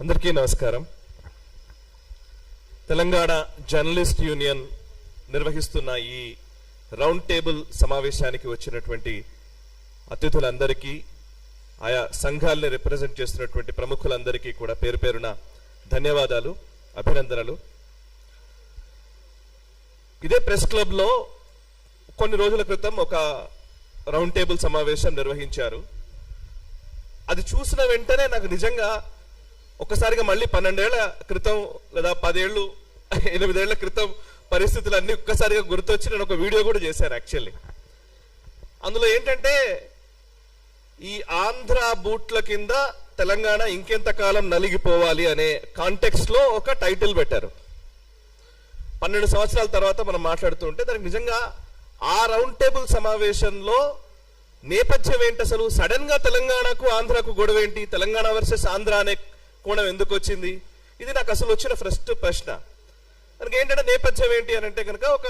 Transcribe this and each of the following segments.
అందరికీ నమస్కారం. Telangana journalist union నిర్వహిస్తున్న ఈ రౌండ్ టేబుల్ సమావేశానికి వచ్చినటువంటి అతిథులందరికీ, ఆయా సంఘాలని రిప్రజెంట్ చేస్తున్నటువంటి ప్రముఖులందరికీ కూడా పేరు పేరున ధన్యవాదాలు, అభినందనలు. ఇదే ప్రెస్ క్లబ్లో కొన్ని రోజుల క్రితం ఒక రౌండ్ టేబుల్ సమావేశం నిర్వహించారు. అది చూసిన వెంటనే నాకు నిజంగా ఒక్కసారిగా మళ్ళీ 12 ఏళ్ల క్రితం లేదా 10 ఏళ్ళు 8 ఏళ్ల క్రితం పరిస్థితులన్నీ ఒక్కసారిగా గుర్తొచ్చి నేను ఒక వీడియో కూడా చేశాను. యాక్చువల్లీ అందులో ఏంటంటే, ఈ ఆంధ్ర బూట్ల కింద తెలంగాణ ఇంకెంతకాలం నలిగిపోవాలి అనే కాంటెక్స్ట్ లో ఒక టైటిల్ పెట్టారు. 12 సంవత్సరాల తర్వాత మనం మాట్లాడుతుంటే దానికి నిజంగా ఆ రౌండ్ టేబుల్ సమావేశంలో నేపథ్యం ఏంటి, అసలు సడన్ గా తెలంగాణకు ఆంధ్రకు గొడవ ఏంటి, తెలంగాణ వర్సెస్ ఆంధ్ర అనే కోణం ఎందుకు వచ్చింది, ఇది నాకు అసలు వచ్చిన ఫస్ట్ ప్రశ్న. మనకి ఏంటంటే నేపథ్యం ఏంటి అని అంటే కనుక, ఒక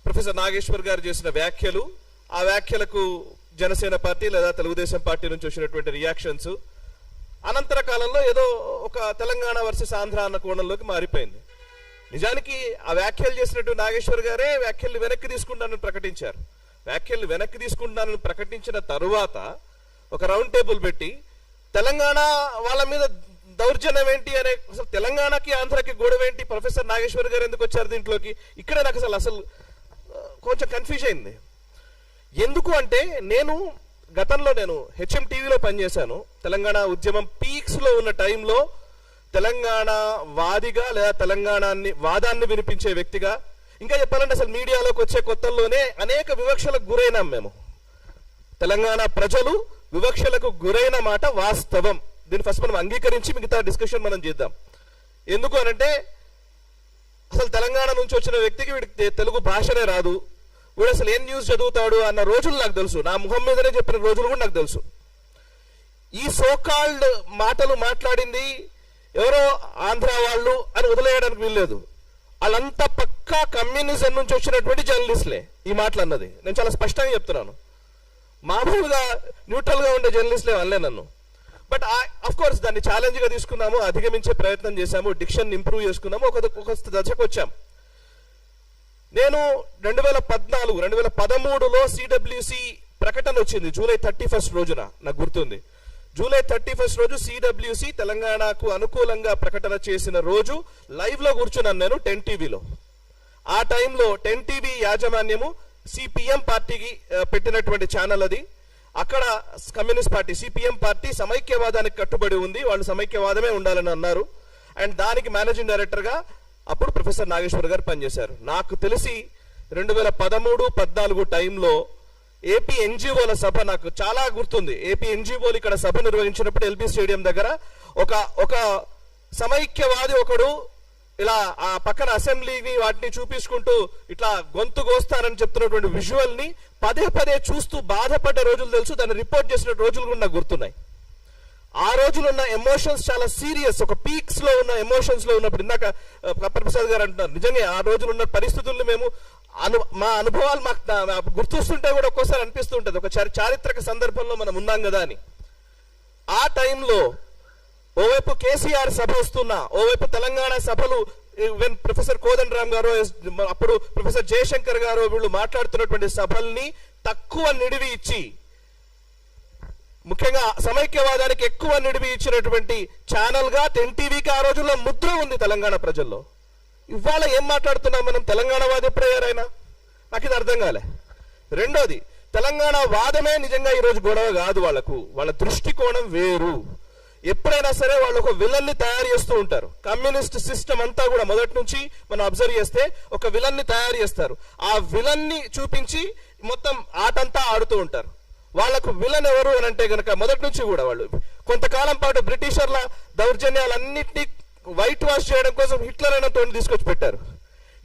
ప్రొఫెసర్ నాగేశ్వర్ గారు చేసిన వ్యాఖ్యలు, ఆ వ్యాఖ్యలకు జనసేన పార్టీ లేదా తెలుగుదేశం పార్టీ నుంచి వచ్చినటువంటి రియాక్షన్స్, అనంతర కాలంలో ఏదో ఒక తెలంగాణ వర్సెస్ ఆంధ్ర అన్న కోణంలోకి మారిపోయింది. నిజానికి ఆ వ్యాఖ్యలు చేసినట్టు నాగేశ్వర్ గారే వ్యాఖ్యలు వెనక్కి తీసుకుంటానని ప్రకటించారు. వ్యాఖ్యలు వెనక్కి తీసుకుంటానని ప్రకటించిన తరువాత ఒక రౌండ్ టేబుల్ పెట్టి తెలంగాణ వాళ్ళ మీద దౌర్జన్యం ఏంటి అనే, అసలు తెలంగాణకి ఆంధ్రకి గొడవ ఏంటి, ప్రొఫెసర్ నాగేశ్వర్ గారు ఎందుకు వచ్చారు దీంట్లోకి, ఇక్కడే నాకు అసలు కొంచెం కన్ఫ్యూజ్ అయింది. ఎందుకు అంటే, గతంలో నేను హెచ్ఎం టీవీలో పనిచేశాను. తెలంగాణ ఉద్యమం పీక్స్ లో ఉన్న టైంలో తెలంగాణ వాదిగా లేదా వాదాన్ని వినిపించే వ్యక్తిగా, ఇంకా చెప్పాలంటే అసలు మీడియాలోకి వచ్చే కొత్తల్లోనే అనేక వివక్షలకు గురైనాం మేము. తెలంగాణ ప్రజలు వివక్షలకు గురైన మాట వాస్తవం. దీన్ని ఫస్ట్ మనం అంగీకరించి మిగతా డిస్కషన్ మనం చేద్దాం. ఎందుకు అనంటే, అసలు తెలంగాణ నుంచి వచ్చిన వ్యక్తికి వీడికి తెలుగు భాషనే రాదు, వీడు అసలు ఏం న్యూస్ చదువుతాడు అన్న రోజులు నాకు తెలుసు. నా ముఖం మీదనే చెప్పిన రోజులు కూడా నాకు తెలుసు. ఈ సోకాల్డ్ మాటలు మాట్లాడింది ఎవరో ఆంధ్ర వాళ్ళు అని వదిలేయడానికి వీల్లేదు. వాళ్ళంతా పక్కా కమ్యూనిజం నుంచి వచ్చినటువంటి జర్నలిస్టులే ఈ మాటలు అన్నది. నేను చాలా స్పష్టంగా చెప్తున్నాను. మామూలుగా న్యూట్రల్ గా ఉండే జర్నలిస్టులే అనలే నన్ను. బట్ ఆఫ్ కోర్స్ దాన్ని ఛాలెంజ్ గా తీసుకున్నాము, అధిగమించే ప్రయత్నం చేశాము, డిక్షన్ ఇంప్రూవ్ చేసుకున్నాము, ఒక దశకు వచ్చాం. నేను 2013లో సిడబ్ల్యూసి ప్రకటన వచ్చింది జూలై 31 రోజున, నాకు గుర్తుంది. జూలై 31 రోజు సిడబ్ల్యూసి తెలంగాణకు అనుకూలంగా ప్రకటన చేసిన రోజు లైవ్ లో కూర్చున్నాను నేను 10 టీవీలో. ఆ టైంలో 10 టీవీ యాజమాన్యము సిపిఎం పార్టీకి పెట్టినటువంటి ఛానల్ అది. అక్కడ కమ్యూనిస్ట్ పార్టీ సిపిఎం పార్టీ సమైక్యవాదానికి కట్టుబడి ఉంది, వాళ్ళు సమైక్యవాదమే ఉండాలని అన్నారు. అండ్ దానికి మేనేజింగ్ డైరెక్టర్ గా అప్పుడు ప్రొఫెసర్ నాగేశ్వర్ గారు పనిచేశారు. నాకు తెలిసి 2013-14 టైంలో ఏపీ ఎన్జిఓల సభ నాకు చాలా గుర్తుంది. ఏపీ ఎన్జిఓలు ఇక్కడ సభ నిర్వహించినప్పుడు ఎల్బీ స్టేడియం దగ్గర ఒక సమైక్యవాది ఒకడు ఇలా ఆ పక్కన అసెంబ్లీని వాటిని చూపించుకుంటూ ఇట్లా గొంతు కోస్తానని చెప్తున్నటువంటి విజువల్ ని పదే చూస్తూ బాధపడ్డ రోజులు తెలుసు. దాన్ని రిపోర్ట్ చేసిన రోజులు కూడా నాకు గుర్తున్నాయి. ఆ రోజులు ఉన్న ఎమోషన్స్ చాలా సీరియస్, ఒక పీక్స్ లో ఉన్న ఎమోషన్స్ లో ఉన్నప్పుడు ఇందాక ప్రసాద్ గారు అంటున్నారు, నిజంగా ఆ రోజులు ఉన్న పరిస్థితులను మేము మా అనుభవాలు మాకు గుర్తొస్తుంటే కూడా ఒక్కోసారి అనిపిస్తూ ఉంటుంది, ఒక చారిత్రక సందర్భంలో మనం ఉన్నాం కదా అని. ఆ టైంలో ఓవైపు కేసీఆర్ సభ వస్తున్నా, ఓవైపు తెలంగాణ సభలు ప్రొఫెసర్ కోదండరామ్ గారు, అప్పుడు ప్రొఫెసర్ జయశంకర్ గారు వీళ్ళు మాట్లాడుతున్నటువంటి సభల్ని తక్కువ నిడివి ఇచ్చి, ముఖ్యంగా సమైక్యవాదానికి ఎక్కువ నిడివి ఇచ్చినటువంటి ఛానల్ గా 10 టీవీకి ఆ రోజుల్లో ముద్ర ఉంది తెలంగాణ ప్రజల్లో. ఇవాళ ఏం మాట్లాడుతున్నాం మనం, తెలంగాణ వాది ఎప్పుడయ్యారైనా? నాకు ఇది అర్థం కాలే. రెండోది, తెలంగాణ వాదమే నిజంగా ఈరోజు గొడవ కాదు. వాళ్ళ దృష్టికోణం వేరు. ఎప్పుడైనా సరే వాళ్ళు ఒక విలన్ ని తయారు చేస్తూ ఉంటారు. కమ్యూనిస్ట్ సిస్టమ్ అంతా కూడా మొదటి నుంచి మనం అబ్జర్వ్ చేస్తే ఒక విలన్ ని తయారు చేస్తారు. ఆ విలన్ ని చూపించి మొత్తం ఆటంతా ఆడుతూ ఉంటారు. వాళ్ళకు విలన్ ఎవరు అని అంటే గనక మొదటి నుంచి కూడా వాళ్ళు కొంతకాలం పాటు బ్రిటిషర్ల దౌర్జన్యాలన్నింటినీ వైట్ వాష్ చేయడం కోసం హిట్లర్ అనే తోని తీసుకొచ్చి పెట్టారు.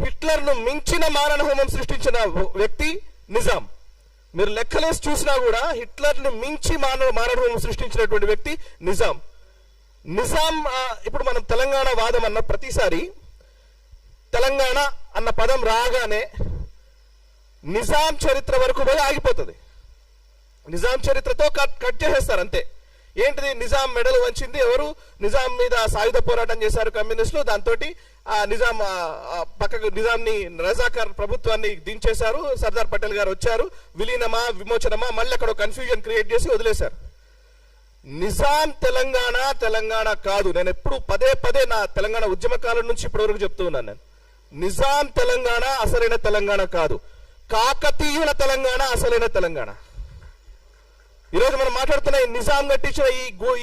హిట్లర్ ను మించిన మారణ హోమం సృష్టించిన వ్యక్తి నిజాం. మీరు లెక్కలేసి చూసినా కూడా హిట్లర్ ని మించి మారణ హోమం సృష్టించినటువంటి వ్యక్తి నిజాం. ఇప్పుడు మనం తెలంగాణ వాదం అన్న ప్రతిసారి తెలంగాణ అన్న పదం రాగానే నిజాం చరిత్ర వరకు పోయి ఆగిపోతుంది. నిజాం చరిత్రతో కట్ చేసేస్తారు అంతే. ఏంటిది? నిజాం మెడలు వంచింది ఎవరు? నిజాం మీద సాయుధ పోరాటం చేశారు కమ్యూనిస్టులు. దాంతో నిజాం పక్కకు నిజాంని రజాకార్ ప్రభుత్వాన్ని దించేశారు. సర్దార్ పటేల్ గారు వచ్చారు. విలీనమా విమోచనమా మళ్ళీ అక్కడ కన్ఫ్యూజన్ క్రియేట్ చేసి వదిలేశారు. నిజాం తెలంగాణ కాదు. నేను ఎప్పుడు పదే పదే నా తెలంగాణ ఉద్యమ కాలం నుంచి ఇప్పటి వరకు చెప్తూ ఉన్నాను. నేను నిజాం తెలంగాణ అసలైన తెలంగాణ కాదు, కాకతీయుల తెలంగాణ అసలైన తెలంగాణ. ఈరోజు మనం మాట్లాడుతున్న నిజాం కట్టించిన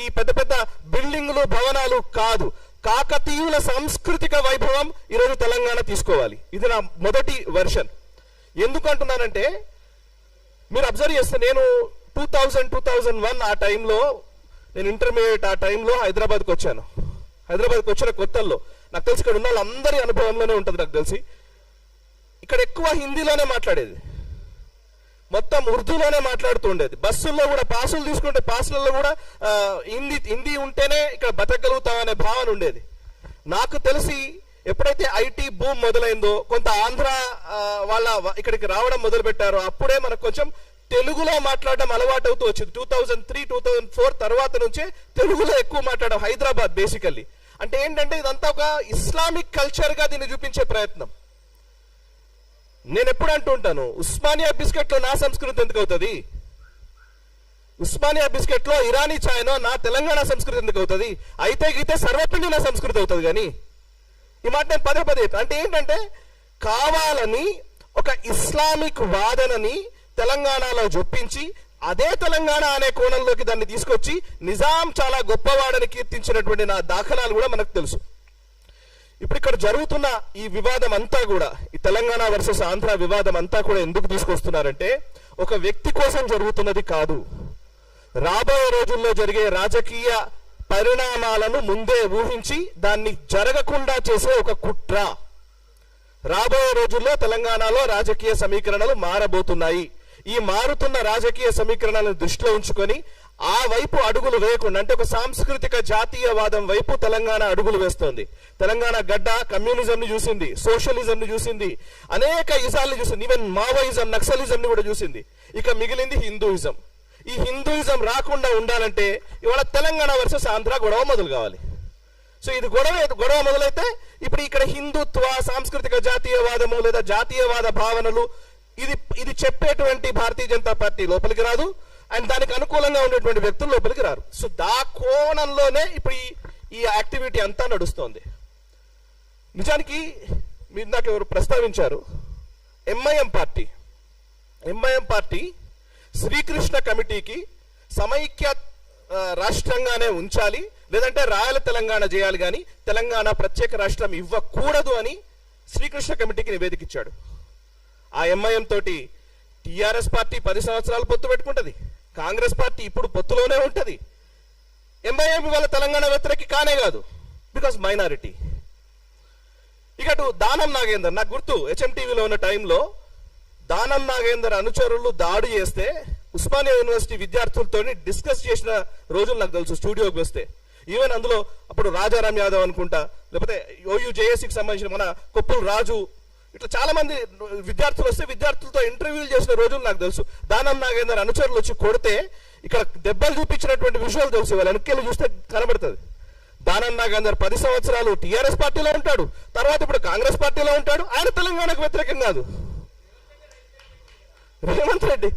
ఈ పెద్ద పెద్ద బిల్డింగ్లు భవనాలు కాదు, కాకతీయుల సాంస్కృతిక వైభవం ఈరోజు తెలంగాణ తీసుకోవాలి. ఇది నా మొదటి వెర్షన్. ఎందుకంటున్నానంటే మీరు అబ్జర్వ్ చేస్తే నేను 2001 ఆ టైంలో, నేను ఇంటర్మీడియట్ ఆ టైంలో హైదరాబాద్కి వచ్చాను. హైదరాబాద్కి వచ్చిన కొత్తల్లో నాకు తెలిసి ఇక్కడ ఉన్న వాళ్ళందరి అనుభవంలోనే ఉంటుంది. నాకు తెలిసి ఇక్కడ ఎక్కువ హిందీలోనే మాట్లాడేది, మొత్తం ఉర్దూలోనే మాట్లాడుతూ ఉండేది. బస్సుల్లో కూడా పాసులు తీసుకుంటే పాసులలో కూడా హిందీ ఉంటేనే ఇక్కడ బతకగలుగుతామనే భావన ఉండేది. నాకు తెలిసి ఎప్పుడైతే ఐటీ బూమ్ మొదలైందో, కొంత ఆంధ్ర వాళ్ళ ఇక్కడికి రావడం మొదలు పెట్టారో, అప్పుడే మనకు కొంచెం తెలుగులో మాట్లాడడం అలవాటు అవుతూ వచ్చింది. 2003, 2004 తర్వాత నుంచే తెలుగులో ఎక్కువ మాట్లాడడం. హైదరాబాద్ బేసికల్లీ అంటే ఏంటంటే ఇదంతా ఒక ఇస్లామిక్ కల్చర్ గా దీన్ని చూపించే ప్రయత్నం. నేను ఎప్పుడు అంటూ ఉంటాను, ఉస్మానియా బిస్కెట్ లో నా సంస్కృతి ఎందుకు అవుతుంది? ఉస్మానియా బిస్కెట్ లో ఇరానీ ఛాయ్నో నా తెలంగాణ సంస్కృతి ఎందుకు అవుతుంది? అయితే గీతే సర్వపిండి నా సంస్కృతి అవుతుంది. కానీ ఈ మాట నేను పదే పదే అంటే ఏంటంటే కావాలని ఒక ఇస్లామిక్ వాదనని తెలంగాణలో జొప్పించి అదే తెలంగాణ అనే కోణంలోకి దాన్ని తీసుకొచ్చి నిజాం చాలా గొప్పవాడని కీర్తించినటువంటి నా దాఖలాలు కూడా మనకు తెలుసు. ఇప్పుడు ఇక్కడ జరుగుతున్న ఈ వివాదం అంతా కూడా, ఈ తెలంగాణ వర్సెస్ ఆంధ్ర వివాదం అంతా కూడా ఎందుకు తీసుకొస్తున్నారంటే ఒక వ్యక్తి కోసం జరుగుతున్నది కాదు. రాబోయే రోజుల్లో జరిగే రాజకీయ పరిణామాలను ముందే ఊహించి దాన్ని జరగకుండా చేసే ఒక కుట్ర. రాబోయే రోజుల్లో తెలంగాణలో రాజకీయ సమీకరణలు మారబోతున్నాయి. ఈ మారుతున్న రాజకీయ సమీకరణలను దృష్టిలో ఉంచుకొని ఆ వైపు అడుగులు వేయకుండా, అంటే ఒక సాంస్కృతిక జాతీయవాదం వైపు తెలంగాణ అడుగులు వేస్తోంది. తెలంగాణ గడ్డ కమ్యూనిజం ని చూసింది, సోషలిజం ని చూసింది, అనేక ఇజాల్ని చూసింది, ఈవెన్ మావోయిజం, నక్సలిజం ని కూడా చూసింది. ఇక మిగిలింది హిందూయిజం. ఈ హిందూయిజం రాకుండా ఉండాలంటే ఇవాళ తెలంగాణ వర్సెస్ ఆంధ్ర గొడవ మొదలు కావాలి. సో ఇది గొడవ మొదలైతే ఇప్పుడు ఇక్కడ హిందుత్వ, సాంస్కృతిక జాతీయవాదము లేదా జాతీయవాద భావనలు ఇది చెప్పేటువంటి భారతీయ జనతా పార్టీ లోపలికి రాదు, అండ్ దానికి అనుకూలంగా ఉండేటువంటి వ్యక్తులు లోపలికి రారు. సో కోణంలోనే ఇప్పుడు ఈ యాక్టివిటీ అంతా నడుస్తోంది. నిజానికి మీరు నాకు ఎవరు ప్రస్తావించారు, ఎంఐఎం పార్టీ శ్రీకృష్ణ కమిటీకి సమైక్య రాష్ట్రంగానే ఉంచాలి, లేదంటే రాయల తెలంగాణ చేయాలి, కానీ తెలంగాణ ప్రత్యేక రాష్ట్రం ఇవ్వకూడదు అని శ్రీకృష్ణ కమిటీకి నివేదిక ఇచ్చాడు. ఆ ఎంఐఎం తోటి టిఆర్ఎస్ పార్టీ 10 సంవత్సరాలు పొత్తు పెట్టుకుంటది, కాంగ్రెస్ పార్టీ ఇప్పుడు పొత్తులోనే ఉంటది. ఎంఐఎం ఇవాళ తెలంగాణ వ్యతిరేకి కానే కాదు, బికాస్ మైనారిటీ. ఇకటు దానం నాగేందర్, నాకు గుర్తు హెచ్ఎంటీవీలో ఉన్న టైంలో దానం నాగేందర్ అనుచరులు దాడి చేస్తే ఉస్మానియా యూనివర్సిటీ విద్యార్థులతో డిస్కస్ చేసిన రోజులు నాకు తెలుసు. స్టూడియోకి వస్తే ఈవెన్ అందులో అప్పుడు రాజారాం యాదవ్ అనుకుంటా, లేకపోతే OUJSకి సంబంధించిన మన కొప్పుల రాజు, ఇట్లా చాలా మంది విద్యార్థులు వస్తే విద్యార్థులతో ఇంటర్వ్యూలు చేసిన రోజులు నాకు తెలుసు. దానం నాగేందర్ అనుచరులు వచ్చి కొడితే ఇక్కడ దెబ్బలు చూపించినటువంటి విషయాలు తెలుసు. వాళ్ళ వెనక్కి చూస్తే కనబడుతుంది. దానం నాగేందర్ 10 సంవత్సరాలు టిఆర్ఎస్ పార్టీలో ఉంటాడు, తర్వాత ఇప్పుడు కాంగ్రెస్ పార్టీలో ఉంటాడు. ఆయన తెలంగాణకు వ్యతిరేకం కాదు, రేవంత్ రెడ్డి.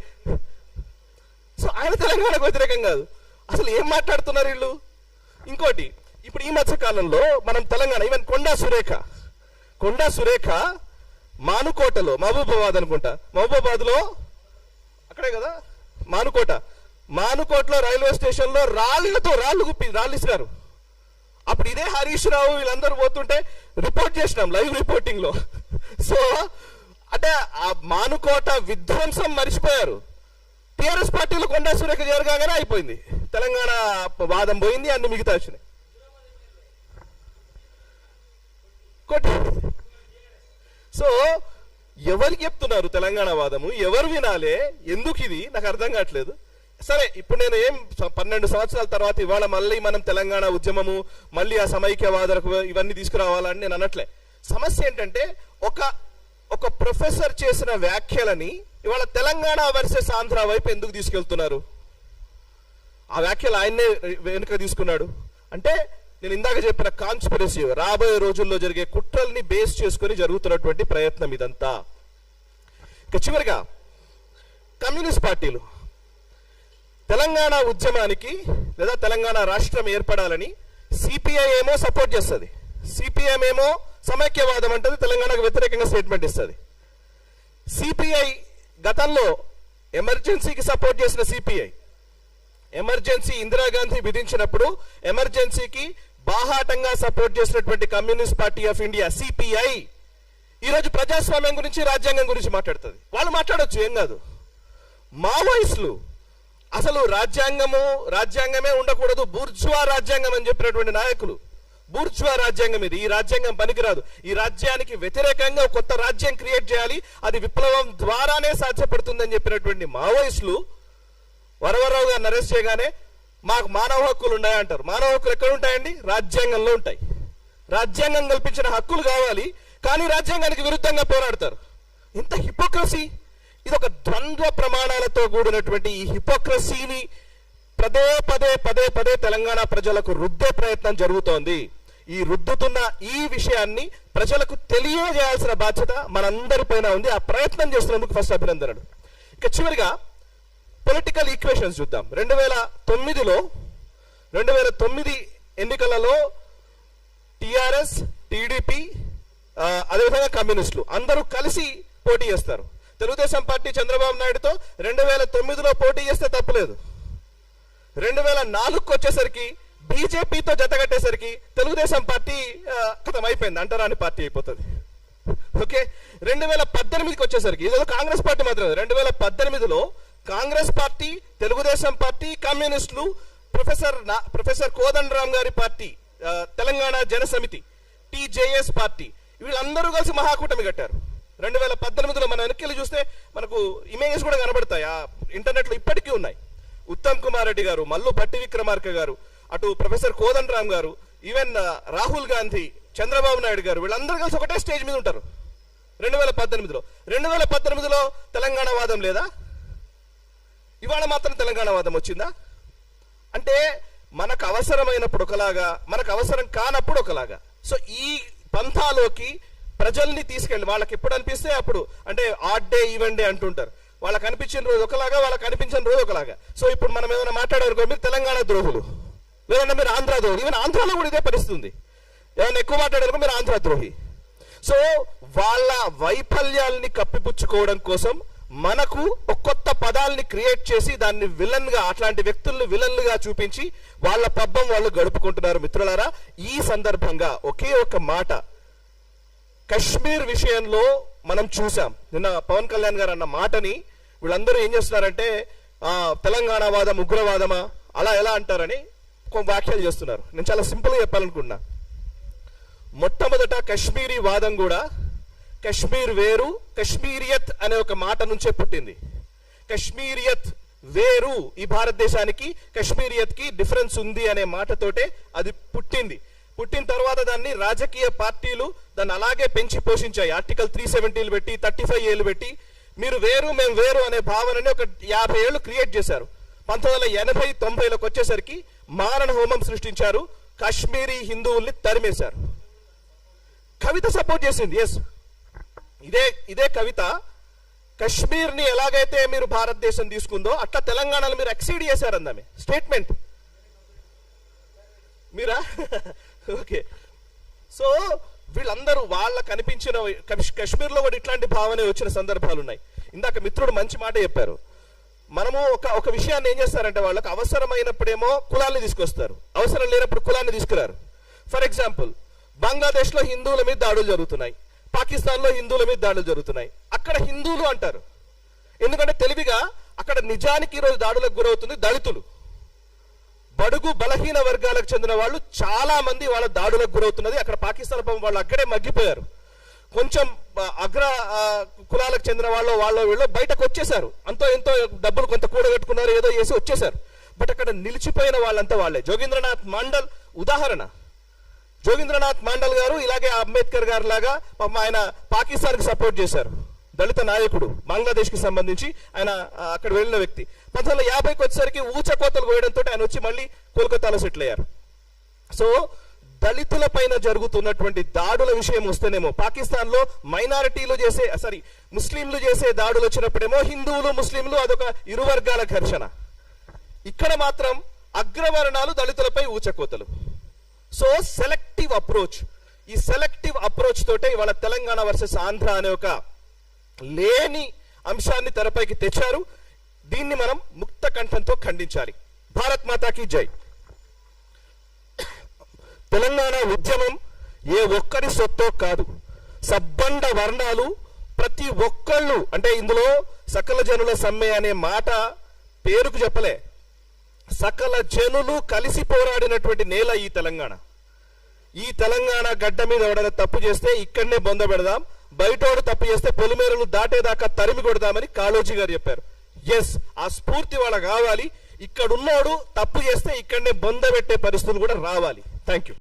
సో ఆయన తెలంగాణకు వ్యతిరేకం కాదు. అసలు ఏం మాట్లాడుతున్నారు వీళ్ళు? ఇంకోటి, ఇప్పుడు ఈ మధ్య కాలంలో మనం తెలంగాణ, ఈవెన్ కొండా సురేఖ మానుకోటలో, మహబూబాబాద్ అనుకుంటా, మహబూబాబాద్ లో అక్కడే కదా మానుకోటలో రైల్వే స్టేషన్ లో రాళ్ళు ఇస్తారు. అప్పుడు ఇదే హరీష్ రావు వీళ్ళందరూ పోతుంటే రిపోర్ట్ చేసినాం లైవ్ రిపోర్టింగ్ లో. సో అంటే ఆ మానుకోట విధ్వంసం మర్చిపోయారు. టిఆర్ఎస్ పార్టీలో కొండా సురేఖ జరగానే అయిపోయింది, తెలంగాణ వాదం పోయింది, అన్ని మిగతా వచ్చినాయి. సో ఎవరికి చెప్తున్నారు తెలంగాణ వాదము? ఎవరు వినాలే? ఎందుకు ఇది నాకు అర్థం కావట్లేదు. సరే, ఇప్పుడు నేను 12 సంవత్సరాల తర్వాత ఇవాళ మళ్ళీ మనం తెలంగాణ ఉద్యమము, మళ్ళీ ఆ సమైక్యవాదకు ఇవన్నీ తీసుకురావాలని నేను అనట్లే. సమస్య ఏంటంటే ఒక ప్రొఫెసర్ చేసిన వ్యాఖ్యలని ఇవాళ తెలంగాణ వర్సెస్ ఆంధ్ర వైపు ఎందుకు తీసుకెళ్తున్నారు? ఆ వ్యాఖ్యలు ఆయన్నే వెనుక తీసుకున్నాడు. అంటే నేను ఇందాక చెప్పిన కాన్స్పిరసీ, రాబోయే రోజుల్లో జరిగే కుట్రల్ని బేస్ చేసుకొని జరుగుతున్నటువంటి ప్రయత్నం ఇదంతా. ఇక చివరిగా కమ్యూనిస్ట్ పార్టీలు తెలంగాణ ఉద్యమానికి లేదా తెలంగాణ రాష్ట్రం ఏర్పడాలని సిపిఐ ఏమో సపోర్ట్ చేస్తుంది, సిపిఎం ఏమో సమైక్యవాదం అంటది, తెలంగాణకు వ్యతిరేకంగా స్టేట్మెంట్ ఇస్తుంది. సిపిఐ గతంలో ఎమర్జెన్సీకి సపోర్ట్ చేసిన సిపిఐ ఎమర్జెన్సీ ఇందిరాగాంధీ విధించినప్పుడు ఎమర్జెన్సీకి బాహాటంగా సపోర్ట్ చేసినటువంటి communist party of India CPI ఈరోజు ప్రజాస్వామ్యం గురించి రాజ్యాంగం గురించి మాట్లాడుతుంది. వాళ్ళు మాట్లాడొచ్చు, ఏం కాదు. మావోయిస్టులు అసలు రాజ్యాంగమే ఉండకూడదు, బూర్జువా రాజ్యాంగం అని చెప్పినటువంటి నాయకులు, బూర్జువా రాజ్యాంగం ఇది, ఈ రాజ్యాంగం పనికిరాదు, ఈ రాజ్యానికి వ్యతిరేకంగా కొత్త రాజ్యం క్రియేట్ చేయాలి, అది విప్లవం ద్వారానే సాధ్యపడుతుందని చెప్పినటువంటి మావోయిస్టులు వరవరరావు గారిని అరెస్ట్ చేయగానే మాకు మానవ హక్కులు ఉన్నాయంటారు. మానవ హక్కులు ఎక్కడ ఉంటాయండి? రాజ్యాంగంలో ఉంటాయి. రాజ్యాంగం కల్పించిన హక్కులు కావాలి, కానీ రాజ్యాంగానికి విరుద్ధంగా పోరాడతారు. ఇంత హిపోక్రసీ, ఇది ఒక ద్వంద్వ ప్రమాణాలతో కూడినటువంటి ఈ హిపోక్రసీని పదే పదే పదే పదే తెలంగాణ ప్రజలకు రుద్దే ప్రయత్నం జరుగుతోంది. ఈ రుద్దుతున్న ఈ విషయాన్ని ప్రజలకు తెలియజేయాల్సిన బాధ్యత మనందరిపైన ఉంది. ఆ ప్రయత్నం చేస్తున్నందుకు ఫస్ట్ అభినందనలు. ఇక చివరిగా పొలిటికల్ ఈక్వేషన్స్ చూద్దాం. 2009 ఎన్నికలలో టిఆర్ఎస్, టీడీపీ, అదేవిధంగా కమ్యూనిస్టులు అందరూ కలిసి పోటీ చేస్తారు. తెలుగుదేశం పార్టీ చంద్రబాబు నాయుడుతో 2009లో పోటీ చేస్తే తప్పులేదు. 2004కు వచ్చేసరికి బీజేపీతో జతగట్టేసరికి తెలుగుదేశం పార్టీ కథం అయిపోయింది, అంటరాని పార్టీ అయిపోతుంది. ఓకే, 2018కి వచ్చేసరికి ఇదేదో కాంగ్రెస్ పార్టీ మాత్రమే. 2018లో కాంగ్రెస్ పార్టీ, తెలుగుదేశం పార్టీ, కమ్యూనిస్టులు, ప్రొఫెసర్ కోదండరామ్ గారి పార్టీ, తెలంగాణ జన సమితి, టీజేఎస్ పార్టీ, వీళ్ళందరూ కలిసి మహాకూటమి కట్టారు. 2018లో మన వెనక్కి చూస్తే మనకు ఇమేజెస్ కూడా కనబడతాయి, ఆ ఇంటర్నెట్లో ఇప్పటికీ ఉన్నాయి. ఉత్తమ్ కుమార్ రెడ్డి గారు, మల్లు భట్టి విక్రమార్క గారు, అటు ప్రొఫెసర్ కోదండరామ్ గారు, ఈవెన్ రాహుల్ గాంధీ, చంద్రబాబు నాయుడు గారు, వీళ్ళందరూ కలిసి ఒకటే స్టేజ్ మీద ఉంటారు 2018లో. 2018లో తెలంగాణ వాదం లేదా? ఇవాళ మాత్రం తెలంగాణ వాదం వచ్చిందా? అంటే మనకు అవసరమైనప్పుడు ఒకలాగా, మనకు అవసరం కానప్పుడు ఒకలాగా. సో ఈ పంథాలోకి ప్రజల్ని తీసుకెళ్ళి వాళ్ళకి ఎప్పుడు అనిపిస్తే అప్పుడు, అంటే ఆడ్ డే ఈవెంట్ డే అంటుంటారు, వాళ్ళకి అనిపించిన రోజు ఒకలాగా, వాళ్ళకి అనిపించిన రోజు ఒకలాగా. సో ఇప్పుడు మనం ఏమైనా మాట్లాడారు, మీరు తెలంగాణ ద్రోహులు, లేదంటే మీరు ఆంధ్ర ద్రోహులు. ఈవెన్ ఆంధ్రాలో కూడా ఇదే పరిస్థితి ఉంది. ఏమైనా ఎక్కువ మాట్లాడారు, మీరు ఆంధ్ర ద్రోహి. సో వాళ్ళ వైఫల్యాల్ని కప్పిపుచ్చుకోవడం కోసం మనకు ఒక కొత్త పదాలని క్రియేట్ చేసి దాన్ని విలన్గా, అట్లాంటి వ్యక్తుల్ని విలన్లుగా చూపించి వాళ్ళ పబ్బం వాళ్ళు గడుపుకుంటున్నారు. మిత్రులారా, ఈ సందర్భంగా ఒకే ఒక మాట, కశ్మీర్ విషయంలో మనం చూసాం. నిన్న పవన్ కళ్యాణ్ గారు అన్న మాటని వీళ్ళందరూ ఏం చేస్తున్నారంటే తెలంగాణ వాదం ఉగ్రవాదమా అలా ఎలా అంటారని వ్యాఖ్యలు చేస్తున్నారు. నేను చాలా సింపుల్గా చెప్పాలనుకున్నా. మొట్టమొదట కశ్మీరీ వాదం కూడా కశ్మీర్ వేరు, కశ్మీరియత్ అనే ఒక మాట నుంచే పుట్టింది. కశ్మీరియత్ వేరు, ఈ భారతదేశానికి కశ్మీరియత్ కి డిఫరెన్స్ ఉంది అనే మాటతోటే అది పుట్టింది. పుట్టిన తర్వాత దాన్ని రాజకీయ పార్టీలు దాన్ని అలాగే పెంచి పోషించాయి. ఆర్టికల్ 370 పెట్టి, 35 ఏళ్ళు పెట్టి, మీరు వేరు మేము వేరు అనే భావనని ఒక 50 ఏళ్ళు క్రియేట్ చేశారు. 1980-90లకు వచ్చేసరికి మారణ హోమం సృష్టించారు, కాశ్మీరీ హిందువుల్ని తరిమేశారు. కవిత సపోర్ట్ చేసింది. ఎస్, ఇదే కవిత కశ్మీర్ ని ఎలాగైతే మీరు భారతదేశం తీసుకుందో అట్లా తెలంగాణలో మీరు ఎక్సీడ్ చేశారన్నామే స్టేట్మెంట్ మీరా. ఓకే, సో వీళ్ళందరూ వాళ్ళకు అనిపించిన కశ్మీర్లో కూడా ఇట్లాంటి భావనే వచ్చిన సందర్భాలు ఉన్నాయి. ఇందాక మిత్రుడు మంచి మాట చెప్పారు. మనము ఒక విషయాన్ని ఏం చేస్తారంటే వాళ్ళకి అవసరమైనప్పుడేమో కులాన్ని తీసుకొస్తారు, అవసరం లేనప్పుడు కులాన్ని తీసుకురారు. ఫర్ ఎగ్జాంపుల్, బంగ్లాదేశ్లో హిందువుల మీద దాడులు జరుగుతున్నాయి, పాకిస్తాన్లో హిందువుల మీద దాడులు జరుగుతున్నాయి. అక్కడ హిందువులు అంటారు, ఎందుకంటే తెలివిగా అక్కడ నిజానికి ఈరోజు దాడులకు గురవుతుంది దళితులు, బడుగు బలహీన వర్గాలకు చెందిన వాళ్ళు చాలా మంది వాళ్ళ దాడులకు గురవుతున్నది. అక్కడ పాకిస్తాన్ వాళ్ళు అక్కడే మగ్గిపోయారు. కొంచెం అగ్ర కులాలకు చెందిన వీళ్ళు బయటకు వచ్చేసారు, అంతో ఎంతో డబ్బులు కొంత కూడగట్టుకున్నారు, ఏదో చేసి వచ్చేసారు. బట్ అక్కడ నిలిచిపోయిన వాళ్ళంతా వాళ్ళే. జోగేంద్రనాథ్ మండల్ ఉదాహరణ. జోగేంద్రనాథ్ మండల్ గారు ఇలాగే అంబేద్కర్ గారు లాగా ఆయన పాకిస్తాన్కి సపోర్ట్ చేశారు, దళిత నాయకుడు, బంగ్లాదేశ్ కి సంబంధించి ఆయన అక్కడ వెళ్ళిన వ్యక్తి. 1950కి వచ్చేసరికి ఊచకోతలు కోయడంతో ఆయన వచ్చి మళ్ళీ కోల్కతాలో సెటిల్ అయ్యారు. సో దళితుల పైన జరుగుతున్నటువంటి దాడుల విషయం వస్తేనేమో, పాకిస్తాన్ లో మైనారిటీలు చేసే ముస్లింలు చేసే దాడులు వచ్చినప్పుడేమో హిందువులు ముస్లింలు అదొక ఇరు వర్గాల ఘర్షణ. ఇక్కడ మాత్రం అగ్రవర్ణాలు దళితులపై ఊచకోతలు. సో సెలెక్టివ్ అప్రోచ్, ఈ సెలెక్టివ్ అప్రోచ్ తోటే ఇవాళ తెలంగాణ వర్సెస్ ఆంధ్ర అనే ఒక లేని అంశాన్ని తెరపైకి తెచ్చారు. దీన్ని మనం ముక్త కంఠంతో ఖండించాలి. భారత్ మాతాకి జై. తెలంగాణ ఉద్యమం ఏ ఒక్కరి సొత్తో కాదు, సబ్బండ వర్ణాలు ప్రతి ఒక్కళ్ళు, అంటే ఇందులో సకల జనుల సమ్మె అనే మాట పేరుకు చెప్పలే, సకల జనులు కలిసి పోరాడినటువంటి నేల ఈ తెలంగాణ. ఈ తెలంగాణ గడ్డ మీద ఎవడైనా తప్పు చేస్తే ఇక్కడనే బొంద పెడదాం, బయటోడు తప్పు చేస్తే పొలిమేరలు దాటేదాకా తరిమి కొడదామని కాళోజీ గారు చెప్పారు. ఎస్, ఆ స్ఫూర్తి వాళ్ళ కావాలి. ఇక్కడున్నోడు తప్పు చేస్తే ఇక్కడనే బొంద పెట్టే పరిస్థితులు కూడా రావాలి. Thank you.